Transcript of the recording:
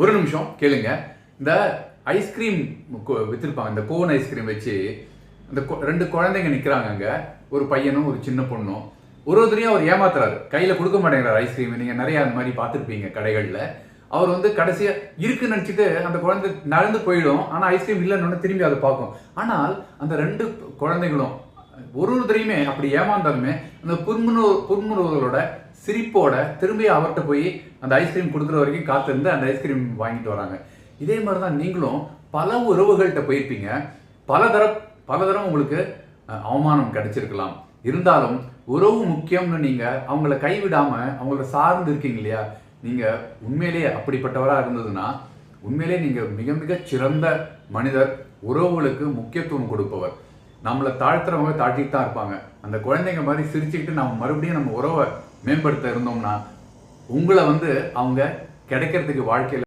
ஒரு நிமிஷம் கேளுங்க. இந்த ஐஸ்கிரீம் வித்திருப்பாங்க, இந்த கோன் ஐஸ்கிரீம் வச்சு இந்த ரெண்டு குழந்தைங்க நிற்கிறாங்க. அங்கே ஒரு பையனும் ஒரு சின்ன பொண்ணும். ஒருத்தரையும் அவர் ஏமாத்துறாரு, கையில் கொடுக்க மாட்டேங்கிறார் ஐஸ்கிரீம். நீங்கள் நிறையா அந்த மாதிரி பார்த்துருப்பீங்க கடைகளில். அவர் வந்து கடைசியாக இருக்குன்னு நினச்சிட்டு அந்த குழந்தை நடந்து போயிடும். ஆனால் ஐஸ்கிரீம் இல்லைன்னு திரும்பி அதை பார்க்கும். ஆனால் அந்த ரெண்டு குழந்தைகளும் ஒருத்தரையுமே அப்படி ஏமாந்தாலுமே அந்த புன்முறுவலோட சிரிப்போட திரும்பி அவர்கிட்ட போய் அந்த ஐஸ்கிரீம் கொடுக்குற வரைக்கும் காத்திருந்து அந்த ஐஸ்கிரீம் வாங்கிட்டு வராங்க. இதே மாதிரி தான் நீங்களும் பல உறவுகள்கிட்ட போயிருப்பீங்க. பல தரம் உங்களுக்கு அவமானம் கிடைச்சிருக்கலாம். இருந்தாலும் உறவு முக்கியம்னு நீங்கள் அவங்கள கைவிடாம அவங்கள சார்ந்து இருக்கீங்க இல்லையா? நீங்கள் உண்மையிலேயே அப்படிப்பட்டவராக இருந்ததுன்னா உண்மையிலே நீங்கள் மிக மிக சிறந்த மனிதர், உறவுகளுக்கு முக்கியத்துவம் கொடுப்பவர். நம்மளை தாழ்த்துறவங்க தாழ்த்திட்டு தான் இருப்பாங்க. அந்த குழந்தைங்க மாதிரி சிரிச்சுக்கிட்டு நம்ம மறுபடியும் நம்ம உறவை மேம்படுத்த இருந்தோம்னா உங்களை வந்து அவங்க கிடைக்கிறதுக்கு வாழ்க்கையில்